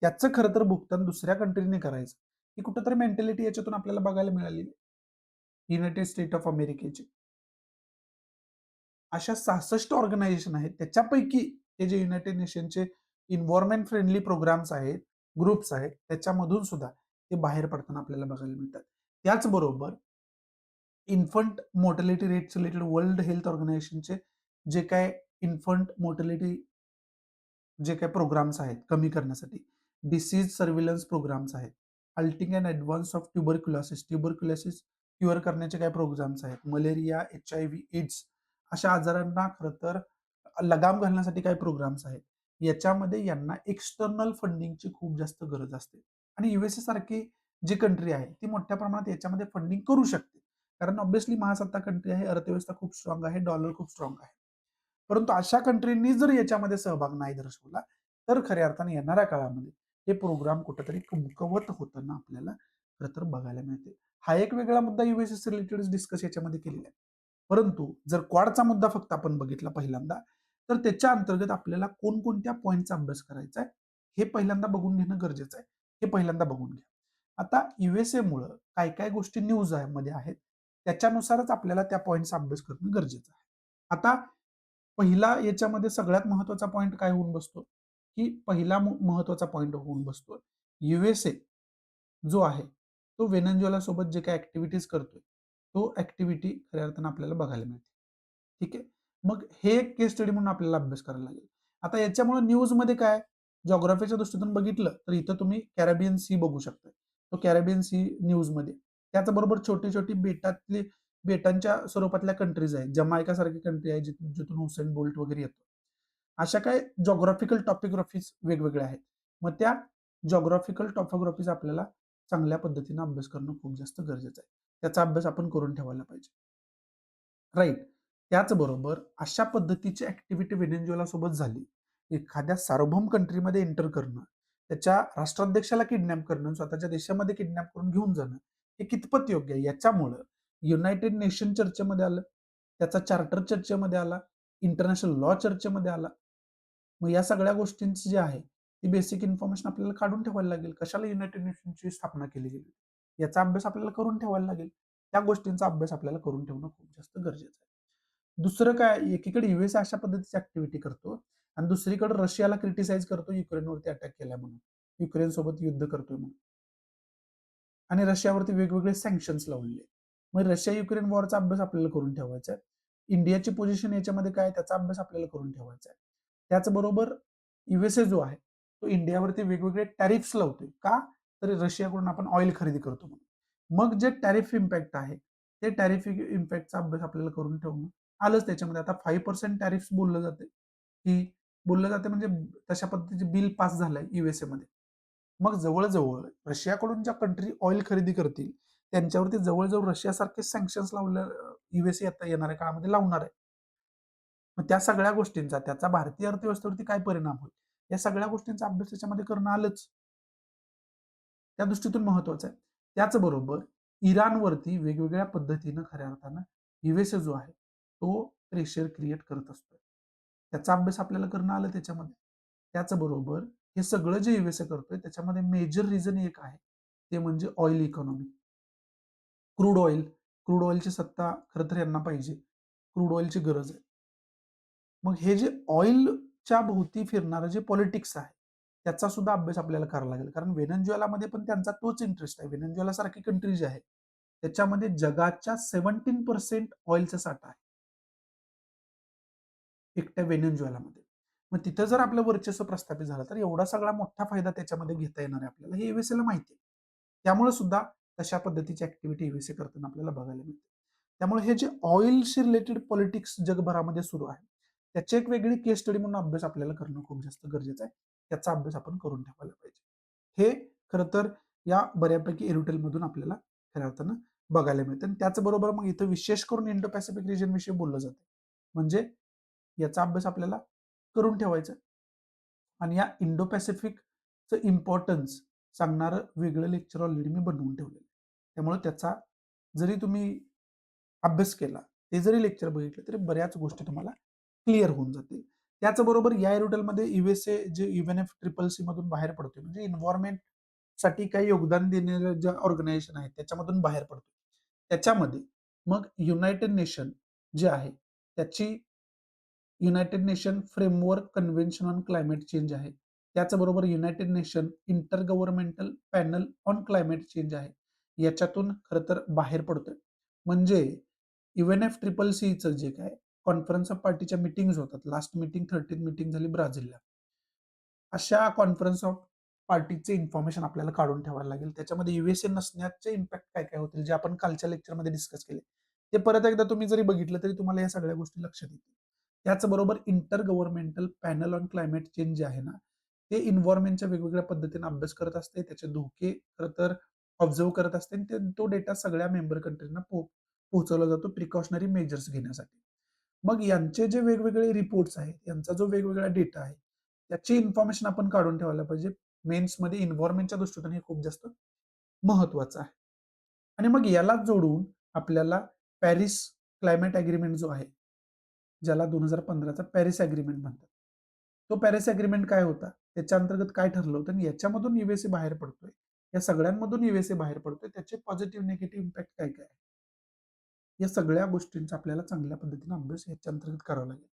त्याचं खरं तर भुगतान दुसऱ्या कंट्रीने करायचं. ही कुठेतरी मेंटॅलिटी याच्यातून आपल्याला बघायला मिळाली. युनायटेड स्टेट ऑफ अमेरिकेची अशा 66 ऑर्गनायझेशन आहेत. त्याच्यापैकी हे जे युनायटेड नेशनचे एन्व्हायर्नमेंट फ्रेंडली प्रोग्राम्स आहेत, ग्रुप्स आहेत, त्याच्यामधून सुद्धा ते बाहेर पडताना आपल्याला बघायला मिळतात. त्याचबरोबर infant mortality rates related world health ऑर्गनायझेशनचे जे काय इन्फंट मोर्टॅलिटी जे काही प्रोग्राम्स आहेत कमी करण्यासाठी, डिसीज सर्व्हिलन्स प्रोग्राम्स आहेत, halting and advance of tuberculosis cure करण्याचे काही प्रोग्राम्स आहेत, मलेरिया, HIV, एड्स अशा आजारांना खरं तर लगाम घालण्यासाठी काही प्रोग्राम्स आहेत. याच्यामध्ये यांना एक्सटर्नल फंडिंगची खूप जास्त गरज असते आणि USA सारखी जी कंट्री आहे ती मोठ्या प्रमाणात याच्यामध्ये फंडिंग करू शकते. कारण ऑब्व्हियसली महासत्ता कंट्री आहे, अर्थव्यवस्था खूप स्ट्रॉंग आहे, डॉलर खूप स्ट्रॉंग आहे. परंतु अशा कंट्रींनी जर याच्यामध्ये सहभाग नाही दर्शवला तर खऱ्या अर्थाने येणाऱ्या काळामध्ये हे प्रोग्राम कुठेतरी कमकुवत होताना आपल्याला खरं तर बघायला मिळते. हा एक वेगळा मुद्दा USS रिलेटेड डिस्कस याच्यामध्ये केलेला आहे. परंतु जर क्वाडचा मुद्दा फक्त आपण बघितला पहिल्यांदा तर त्याच्या अंतर्गत आपल्याला कोणकोणत्या पॉईंटचा अभ्यास करायचा आहे हे पहिल्यांदा बघून घेणं गरजेचं आहे. हे पहिल्यांदा बघून घ्या. आता USA मुळे काय काय गोष्टी न्यूज मध्ये आहेत त्याच्यानुसारच आपल्याला त्या पॉईंटचा अभ्यास करणं गरजेचं आहे. आता पहिला याच्यामध्ये सगळ्यात महत्वाचा पॉईंट काय होऊन बसतो, की पहिला महत्वाचा पॉईंट होऊन बसतो. USA जो आहे, तो व्हेनेझुएला सोबत जे काही ॲक्टिव्हिटीज करतोय, तो ॲक्टिव्हिटी खऱ्या अर्थानं आपल्याला बघायला मिळते. ठीक आहे. मग हे एक केस स्टडी म्हणून आपल्याला अभ्यास करायला लागेल. आता याच्यामुळे न्यूजमध्ये काय जिओग्राफीच्या दृष्टीतून बघितलं तर इथं तुम्ही कॅरेबियन सी बघू शकता. तो कॅरेबियन सी न्यूजमध्ये. त्याचबरोबर छोटी-छोटी बेटांच्या स्वरूपातल्या कंट्रीज आहेत. जमायका सारखी कंट्री आहे जिथून हुसेन बोल्ट वगैरे येतो. अशा काय जिओग्राफिकल टॉपोग्राफीज वेगवेगळ्या आहेत. मग त्या जिओग्राफिकल टॉपोग्राफीज आपल्याला चांगल्या पद्धतीने अभ्यास करणं खूप जास्त गरजेचं आहे. त्याचा अभ्यास आपण करून ठेवायला पाहिजे. राइट. त्याचबरोबर अशा पद्धतीची ॲक्टिव्हिटी व्हेनेझुएला सोबत झाली. एखाद्या सार्वभौम कंट्रीमध्ये एंटर करणं, त्याच्या राष्ट्राध्यक्षाला किडनॅप करणं, स्वतःच्या देशामध्ये किडनॅप करून घेऊन जाणं, हे कितपत योग्य आहे? याच्यामुळं युनायटेड नेशन चर्चेमध्ये आलं, त्याचा चार्टर चर्चेमध्ये आला, इंटरनॅशनल लॉ चर्चेमध्ये आला. मग या सगळ्या गोष्टींची जी आहे, ती बेसिक इन्फॉर्मेशन आपल्याला काढून ठेवायला लागेल. कशाला युनायटेड नेशनची स्थापना केली गेली? याचा अभ्यास आपल्याला करून ठेवायला लागेल. त्या गोष्टींचा अभ्यास आपल्याला करून ठेवणं खूप जास्त गरजेचं आहे. दुसरं काय, एकीकडे US अशा पद्धतीची ॲक्टिव्हिटी करतो आणि दुसरीकडे रशियाला क्रिटिसाइज करतो युक्रेनवरती अटॅक केला म्हणून. युक्रेनसोबत युद्ध करतोय म्हणून. आणि रशियावरती वेगवेगळे सँक्शन्स लावले. मग रशिया-युक्रेन वॉरचा अभ्यास आपल्याला करून ठेवायचा आहे. इंडियाची पोझिशन याच्यामध्ये काय त्याचा अभ्यास आपल्याला करून ठेवायचा आहे. त्याचबरोबर USA जो आहे, तो इंडियावरती वेगवेगळे टॅरिफ्स लावतोय. का? तर रशियाकडून आपण ऑइल खरेदी करतो म्हणून. मग जे टॅरिफ इम्पॅक्ट आहे, ते टॅरिफ इम्पॅक्टचा अभ्यास आपल्याला करून ठेवणं आलंच त्याच्यामध्ये. आता 5% टॅरिफ्स बोललं जाते, की बोललं जाते म्हणजे तशा पद्धतीचे बिल पास झालंय USA मध्ये. मग जवळ-जवळ रशियाकडून ज्या कंट्री ऑइल खरेदी करतील, त्यांच्यावरती जवळ-जवळ रशियासारखे सँक्शन्स लावलं USA आता येणाऱ्या काळामध्ये लावणार आहे. मग त्या सगळ्या गोष्टींचा त्याचा भारतीय अर्थव्यवस्थेवरती काय परिणाम होईल? या सगळ्या गोष्टींचा अभ्यास त्याच्यामध्ये करणं आलंच. त्या दृष्टीतून महत्वाचं आहे. त्याचबरोबर इराणवरती वेगवेगळ्या पद्धतीनं खऱ्या अर्थानं USA जो आहे, तो प्रेशर क्रिएट करत असतो. त्याचा अभ्यास आपल्याला करणं आलं त्याच्यामध्ये. त्याचबरोबर हे सगळं जे USA करतोय त्याच्यामध्ये मेजर रिझन एक आहे. ते म्हणजे oil economy. Crude oil, crude ऑइलची सत्ता खरं तर यांना पाहिजे. क्रूड ऑइलची गरज आहे. मग हे जे ऑइलच्या भोवती फिरणारं जे पॉलिटिक्स आहे, त्याचा सुद्धा अभ्यास आपल्याला करावा लागेल. कारण व्हेनेझुएलामध्ये पण त्यांचा तोच इंटरेस्ट आहे. व्हेनेझुएला सारखी कंट्री जी आहे, त्याच्यामध्ये जगाच्या 17% ऑइलचा साठा आहे. एकट्या व्हेनेझुएलामध्ये. मग तिथं जर आपलं वर्चस्व प्रस्थापित झालं, तर एवढा सगळा मोठा फायदा त्याच्यामध्ये घेता येणार आहे आपल्याला. हे USAला माहिती आहे. त्यामुळे सुद्धा तशा पद्धतीची ॲक्टिव्हिटी USA करताना आपल्याला बघायला मिळते. त्यामुळे हे जे ऑइलशी रिलेटेड पॉलिटिक्स जगभरामध्ये सुरू आहे, त्याची एक वेगळी केस स्टडी म्हणून अभ्यास आपल्याला करणं खूप जास्त गरजेचं आहे. त्याचा अभ्यास आपण करून ठेवायला पाहिजे. हे खरं तर या बऱ्यापैकी एरिटलमधून आपल्याला खऱ्या अर्थानं बघायला मिळतं आणि त्याचबरोबर मग इथं विशेष करून इंडो पॅसिफिक रिजन विषयी बोललं जातं. म्हणजे याचा अभ्यास आपल्याला करून ठेवायचा आहे. आणि या इंडो पॅसिफिकचं इम्पॉर्टन्स सांगणारं वेगळं लेक्चर ऑलरेडी मी बनवून ठेवलेलं आहे. त्यामुळे त्याचा जरी तुम्ही अभ्यास केला, ते जरी लेक्चर बघितलं तरी बऱ्याच गोष्टी तुम्हाला क्लिअर होऊन जातील. त्याचबरोबर या एरिटलमध्ये USA जे UNF ट्रिपल सी मधून बाहेर पडतोय म्हणजे एन्व्हायर्नमेंट साठी काही योगदान देणाऱ्या ज्या ऑर्गनायझेशन आहेत त्याच्यामधून बाहेर पडतो. त्याच्यामध्ये मग युनायटेड नेशन जे आहे त्याची United nation framework convention on climate change आहे. त्याचबरोबर United nation inter governmental panel on climate change आहे. याच्यातून खरं तर बाहेर पडतोय. म्हणजे UNF ट्रिपल सीचं जे काय कॉन्फरन्स ऑफ पार्टीच्या मीटिंग्स होतात. लास्ट मीटिंग 13 मीटिंग झाली ब्राझीलला. अशा कॉन्फरन्स ऑफ पार्टीचे इन्फॉर्मेशन आपल्याला काढून ठेवायला लागेल. त्याच्यामध्ये USA नसण्याचे इम्पॅक्ट काय-काय होतील, जे आपण कालच्या लेक्चरमध्ये डिस्कस केले. ते परत एकदा तुम्ही जरी बघितलं, तरी तुम्हाला या सगळ्या गोष्टी लक्षात येतील. त्याचबरोबर inter governmental panel on climate change जे आहे ना, ते एन्व्हायर्नमेंटच्या वेगवेगळ्या पद्धतीने अभ्यास करत असते. त्याचे धोके खरं तर ऑब्झर्व्ह करत असते आणि तो डेटा सगळ्या मेंबर कंट्रीजना पोहोचवला जातो प्रिकॉशनरी मेजर्स घेण्यासाठी. मग यांचे जे वेगवेगळे रिपोर्ट्स आहेत, यांचा जो वेगवेगळा डेटा आहे, त्याची इन्फॉर्मेशन आपण काढून ठेवायला पाहिजे. मेन्समध्ये एन्व्हायर्नमेंटच्या दृष्टीने हे खूप जास्त महत्वाचं आहे. आणि मग याला जोडून आपल्याला पॅरिस क्लायमेट अग्रीमेंट जो आहे, ज्याला 2015चा पॅरिस अग्रीमेंट म्हणतात. तो पॅरिस अग्रीमेंट काय होता? त्याच्या अंतर्गत काय ठरलं होतं आणि याच्यामधून USA बाहेर पडतोय. या सगळ्यांमधून USA बाहेर पडतोय. त्याचे पॉझिटिव्ह, निगेटिव्ह इम्पॅक्ट काय-काय आहे? या सगळ्या गोष्टींचा आपल्याला चांगल्या पद्धतीने अभ्यास याच्या अंतर्गत करावा लागेल.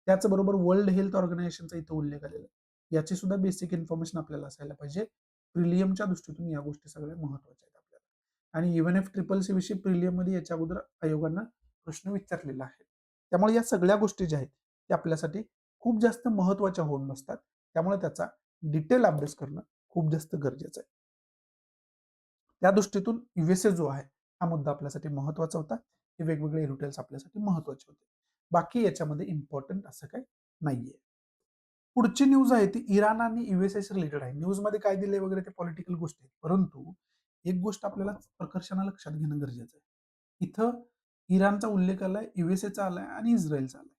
त्याचबरोबर वर्ल्ड हेल्थ ऑर्गनायझेशनचा इथं उल्लेख आलेला आहे. याची सुद्धा बेसिक इन्फॉर्मेशन आपल्याला असायला पाहिजे. प्रिलियमच्या दृष्टीतून या गोष्टी सगळ्या महत्त्वाच्या आहेत आपल्याला. आणि UNF ट्रिपल सी विषयी प्रिलियममध्ये याच्या अगोदर आयोगानं प्रश्न विचारलेला आहे. त्यामुळे या सगळ्या गोष्टी ज्या आहेत त्या आपल्यासाठी खूप जास्त महत्त्वाच्या होऊन बसतात. त्यामुळे त्याचा डिटेल अभ्यास करणं खूप जास्त गरजेचं आहे. त्या दृष्टीतून USA जो आहे हा मुद्दा आपल्यासाठी महत्त्वाचा होता. हे वेगवेगळे रिटेल्स आपल्यासाठी महत्त्वाचे होते. बाकी याच्यामध्ये इम्पॉर्टंट असं काही नाहीये. पुढची न्यूज आहे ती इराण आणि USA रिलेटेड आहे. न्यूजमध्ये काय दिलंय वगैरे ते पॉलिटिकल गोष्टी आहेत. परंतु एक गोष्ट आपल्याला प्रकर्षानं लक्षात घेणं गरजेचं आहे. इथं इराणचा उल्लेख आलाय, USAचा आलाय आणि इस्रायलचा आलाय.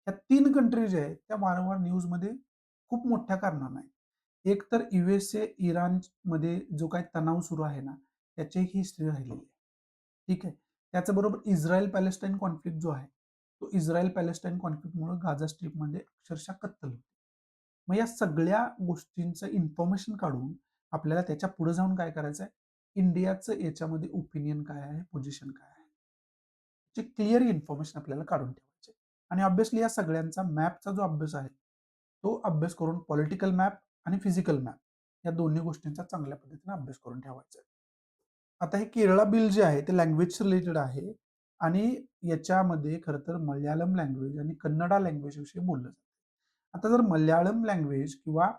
या 3 कंट्री ज्या आहेत त्या वारंवार न्यूजमध्ये खूप मोठ्या कारणानं आहेत. एक तर USA इराणमध्ये जो काही तणाव सुरू आहे ना, त्याची एक हिस्ट्री राहिलेली आहे. ठीक आहे. त्याचबरोबर इस्रायल पॅलेस्टाईन कॉन्फ्लिक्ट जो आहे, तो इस्रायल पॅलेस्टाईन कॉन्फ्लिक्टमुळे गाझा स्ट्रिपमध्ये अक्षरशः कत्तल होते. मग या सगळ्या गोष्टींचं इन्फॉर्मेशन काढून आपल्याला त्याच्या पुढे जाऊन काय करायचं आहे, इंडियाचं याच्यामध्ये ओपिनियन काय आहे, पोझिशन काय आहे, ची क्लिअर इन्फॉर्मेशन आपल्याला काढून ठेवायची. आणि ऑब्व्हियसली या सगळ्यांचा मॅपचा जो अभ्यास आहे, तो अभ्यास करून पॉलिटिकल मॅप आणि फिजिकल मॅप या दोन्ही गोष्टींचा चांगल्या पद्धतीने अभ्यास करून ठेवायचा आहे. आता हे केरळा बिल जे आहे ते लँग्वेज रिलेटेड आहे आणि याच्यामध्ये खरं तर मल्याळम लँग्वेज आणि कन्नडा लँग्वेज विषयी बोललं जातं. आता जर मल्याळम लँग्वेज किंवा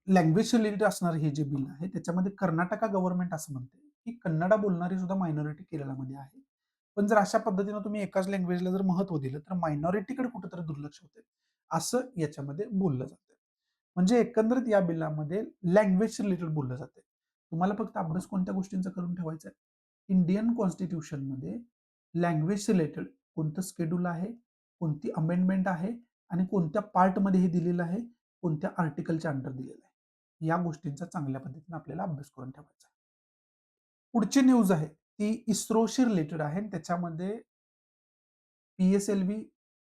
लँग्वेज रिलेटेड असणारं हे जे बिल आहे त्याच्यामध्ये कर्नाटका गव्हर्नमेंट असं म्हणते की कन्नडा बोलणारी सुद्धा मायनॉरिटी केरळामध्ये आहे. पण जर अशा पद्धतीनं तुम्ही एकाच लँग्वेजला जर महत्व दिलं तर मायनॉरिटीकडे कुठेतरी दुर्लक्ष होते असं याच्यामध्ये बोललं जातं. म्हणजे एकंदरीत या बिलामध्ये लँग्वेज रिलेटेड बोललं जाते. तुम्हाला फक्त अभ्यास कोणत्या गोष्टींचा करून ठेवायचा आहे, इंडियन कॉन्स्टिट्यूशनमध्ये लँग्वेज रिलेटेड कोणतं शेड्यूल आहे, कोणती अमेंडमेंट आहे आणि कोणत्या पार्टमध्ये हे दिलेलं आहे, कोणत्या आर्टिकलच्या अंडर दिलेलं आहे. या गोष्टींचा चांगल्या पद्धतीने आपल्याला अभ्यास करून ठेवायचा आहे. पुढची न्यूज आहे ती इस्रोशी रिलेटेड आहे आणि त्याच्यामध्ये PSLV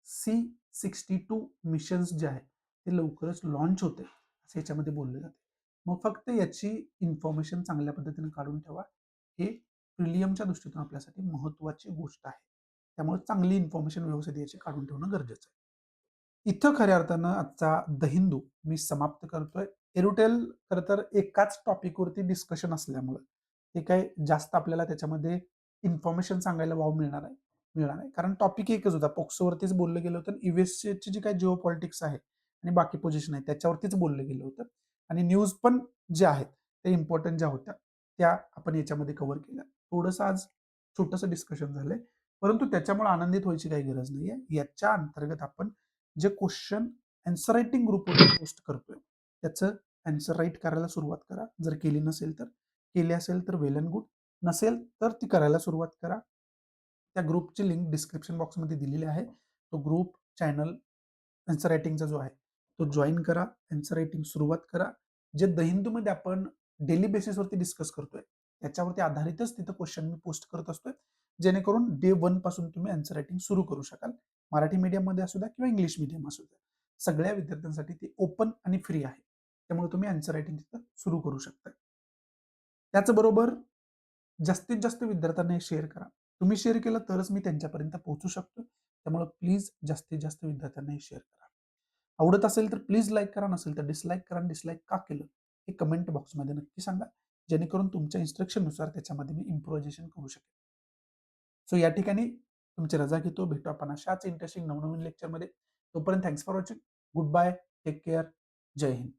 C62 मिशन्स जे आहेत ते लवकरच लॉन्च होते असं याच्यामध्ये बोललं जाते. मग फक्त याची इन्फॉर्मेशन चांगल्या पद्धतीने काढून ठेवा. हे प्रिलियमच्या दृष्टीतून आपल्यासाठी महत्त्वाची गोष्ट आहे. त्यामुळे चांगली इन्फॉर्मेशन व्यवस्थित याची काढून ठेवणं गरजेचं आहे. इथं खऱ्या अर्थानं आजचा द हिंदू मी समाप्त करतोय. एरोटेल खरं तर एकाच टॉपिकवरती डिस्कशन असल्यामुळं ते काय जास्त आपल्याला त्याच्यामध्ये इन्फॉर्मेशन सांगायला वाव मिळणार आहे. कारण टॉपिक एकच होता. पोक्सोवरतीच बोललं गेलं होतं. USAची जी काही जिओ पॉलिटिक्स आहे आणि बाकी पोझिशन आहे त्याच्यावरतीच बोललं गेलं होतं. आणि न्यूज पण ज्या आहेत त्या इम्पॉर्टंट ज्या होत्या त्या आपण याच्यामध्ये कव्हर केल्या. थोडंसं आज छोटंसं डिस्कशन झालंय. परंतु त्याच्यामुळे आनंदित व्हायची काही गरज नाहीये. याच्या अंतर्गत आपण जे क्वेश्चन आन्सर रायटिंग ग्रुपवर पोस्ट करतोय त्याचं आन्सर राईट करायला सुरुवात करा. जर केली नसेल तर, केली असेल तर वेल अँड गुड. नसेल तर ती करायला सुरुवात करा. त्या ग्रुपची लिंक डिस्क्रिप्शन बॉक्समध्ये दिलेली आहे. तो ग्रुप, चॅनल, आन्सर रायटिंगचा जो आहे तो जॉईन करा. आन्सर रायटिंग सुरुवात करा. जे द हिंदूमध्ये आपण डेली बेसिसवरती डिस्कस करतोय त्याच्यावरती आधारितच तिथं क्वेश्चन मी पोस्ट करत असतोय. जेणेकरून डे 1 पासून तुम्ही आन्सर रायटिंग सुरू करू शकाल. मराठी मीडियममध्ये असू द्या किंवा इंग्लिश मीडियम असू द्या. सगळ्या विद्यार्थ्यांसाठी ते ओपन आणि फ्री आहे. त्यामुळे तुम्ही आन्सर रायटिंग तिथं सुरू करू शकता. त्याचबरोबर जास्तीत जास्त विद्यार्थ्यांना हे शेअर करा. तुम्ही शेअर केलं तरच मी त्यांच्यापर्यंत पोहोचू शकतो. त्यामुळे प्लीज जास्तीत जास्त विद्यार्थ्यांना हे शेअर करा. आवडत असेल तर प्लीज लाईक करा, नसेल तर डिसलाईक करा आणि डिसलाईक का केलं हे कमेंट बॉक्समध्ये नक्की सांगा. जेणेकरून तुमच्या इन्स्ट्रक्शननुसार त्याच्यामध्ये मी इम्प्रोव्हायझेशन करू शकेन. सो या ठिकाणी तुमची रजा घेतो. भेटू आपण अशाच इंटरेस्टिंग नवनवीन लेक्चरमध्ये. तोपर्यंत thanks for watching. Good bye. Take care. जय हिंद.